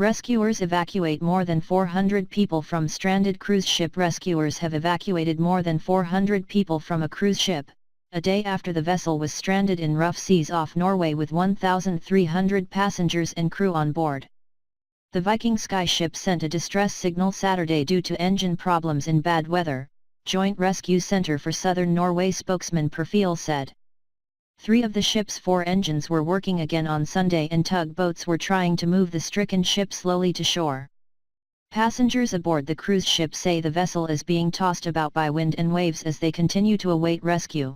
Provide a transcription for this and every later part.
Rescuers evacuate more than 400 people from stranded cruise ship. Rescuers have evacuated more than 400 people from a cruise ship, a day after the vessel was stranded in rough seas off Norway with 1,300 passengers and crew on board. The Viking Sky ship sent a distress signal Saturday due to engine problems in bad weather, Joint Rescue Center for Southern Norway spokesman Perfil said. 3 of the ship's 4 engines were working again on Sunday and tugboats were trying to move the stricken ship slowly to shore. Passengers aboard the cruise ship say the vessel is being tossed about by wind and waves as they continue to await rescue.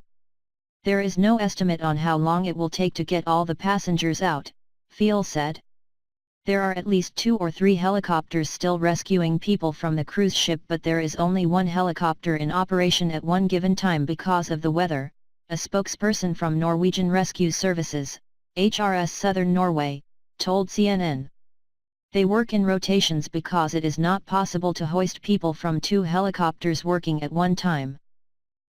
There is no estimate on how long it will take to get all the passengers out, Perfil said. There are at least 2 or 3 helicopters still rescuing people from the cruise ship, but there is only 1 helicopter in operation at one given time because of the weather, a spokesperson from Norwegian Rescue Services, HRS Southern Norway, told CNN. They work in rotations because it is not possible to hoist people from 2 helicopters working at one time.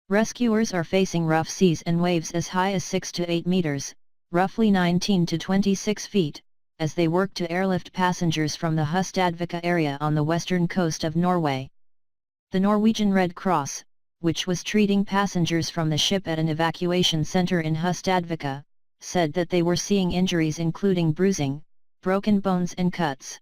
Rescuers are facing rough seas and waves as high as 6 to 8 meters, roughly 19 to 26 feet, as they work to airlift passengers from the Hustadvika area on the western coast of Norway. The Norwegian Red Cross, which was treating passengers from the ship at an evacuation center in Hustadvika, said that they were seeing injuries including bruising, broken bones and cuts.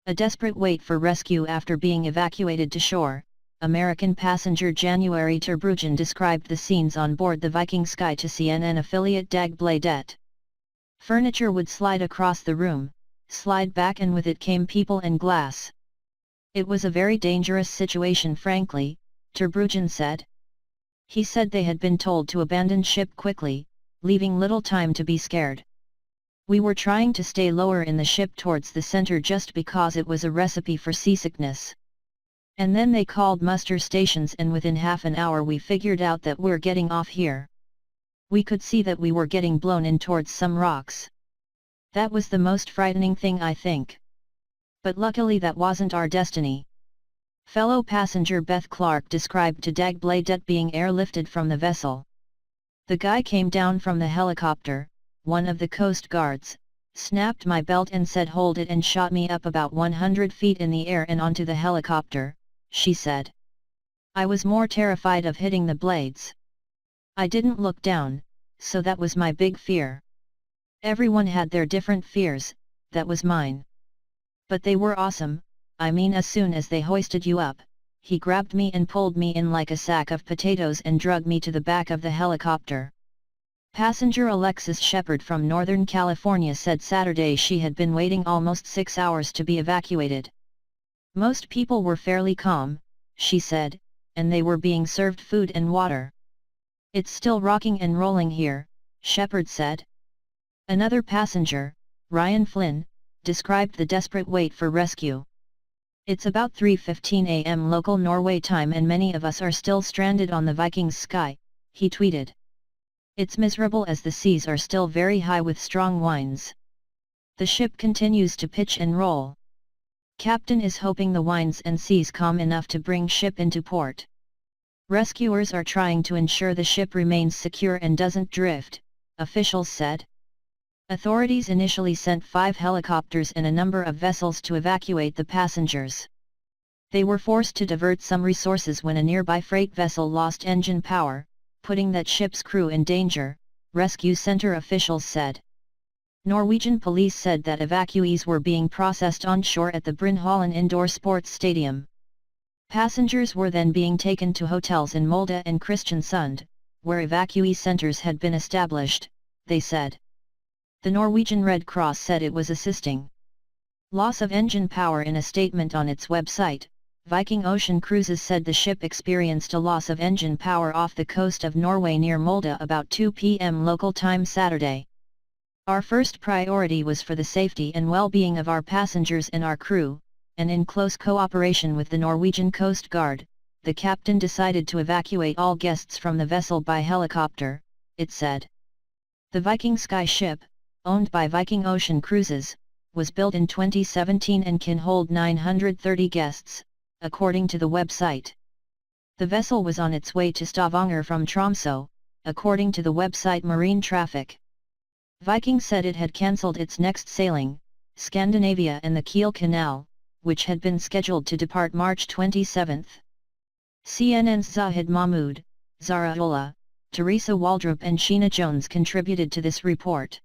A desperate wait for rescue after being evacuated to shore, American passenger January Terbruggen described the scenes on board the Viking Sky to CNN affiliate Dagbladet. Furniture would slide across the room, slide back, and with it came people and glass. It was a very dangerous situation, frankly, Terbruggen said. He said they had been told to abandon ship quickly, leaving little time to be scared. We were trying to stay lower in the ship towards the center just because it was a recipe for seasickness. And then they called muster stations, and within half an hour we figured out that we're getting off here. We could see that we were getting blown in towards some rocks. That was the most frightening thing, I think. But luckily that wasn't our destiny. Fellow passenger Beth Clark described to Dagbladet being airlifted from the vessel. The guy came down from the helicopter, one of the Coast Guards, snapped my belt and said hold it and shot me up about 100 feet in the air and onto the helicopter, she said. I was more terrified of hitting the blades. I didn't look down, so that was my big fear. Everyone had their different fears, that was mine. But they were awesome. I mean, as soon as they hoisted you up, he grabbed me and pulled me in like a sack of potatoes and dragged me to the back of the helicopter. Passenger Alexis Shepard from Northern California said Saturday she had been waiting almost 6 hours to be evacuated. Most people were fairly calm, she said, and they were being served food and water. It's still rocking and rolling here, Shepard said. Another passenger, Ryan Flynn, described the desperate wait for rescue. It's about 3:15 a.m. local Norway time and many of us are still stranded on the Viking Sky, he tweeted. It's miserable as the seas are still very high with strong winds. The ship continues to pitch and roll. Captain is hoping the winds and seas calm enough to bring ship into port. Rescuers are trying to ensure the ship remains secure and doesn't drift, officials said. Authorities initially sent 5 helicopters and a number of vessels to evacuate the passengers. They were forced to divert some resources when a nearby freight vessel lost engine power, putting that ship's crew in danger, rescue center officials said. Norwegian police said that evacuees were being processed on shore at the Brynhallen Indoor Sports Stadium. Passengers were then being taken to hotels in Molde and Kristiansund, where evacuee centers had been established, they said. The Norwegian Red Cross said it was assisting. Loss of engine power. In a statement on its website, Viking Ocean Cruises said the ship experienced a loss of engine power off the coast of Norway near Molde about 2 p.m. local time Saturday. Our first priority was for the safety and well-being of our passengers and our crew, and in close cooperation with the Norwegian Coast Guard, the captain decided to evacuate all guests from the vessel by helicopter, it said. The Viking Sky ship, owned by Viking Ocean Cruises, was built in 2017 and can hold 930 guests, according to the website. The vessel was on its way to Stavanger from Tromsø, according to the website Marine Traffic. Viking said it had cancelled its next sailing, Scandinavia and the Kiel Canal, which had been scheduled to depart March 27. CNN's Zahid Mahmood, Zara Ullah, Teresa Waldrop and Sheena Jones contributed to this report.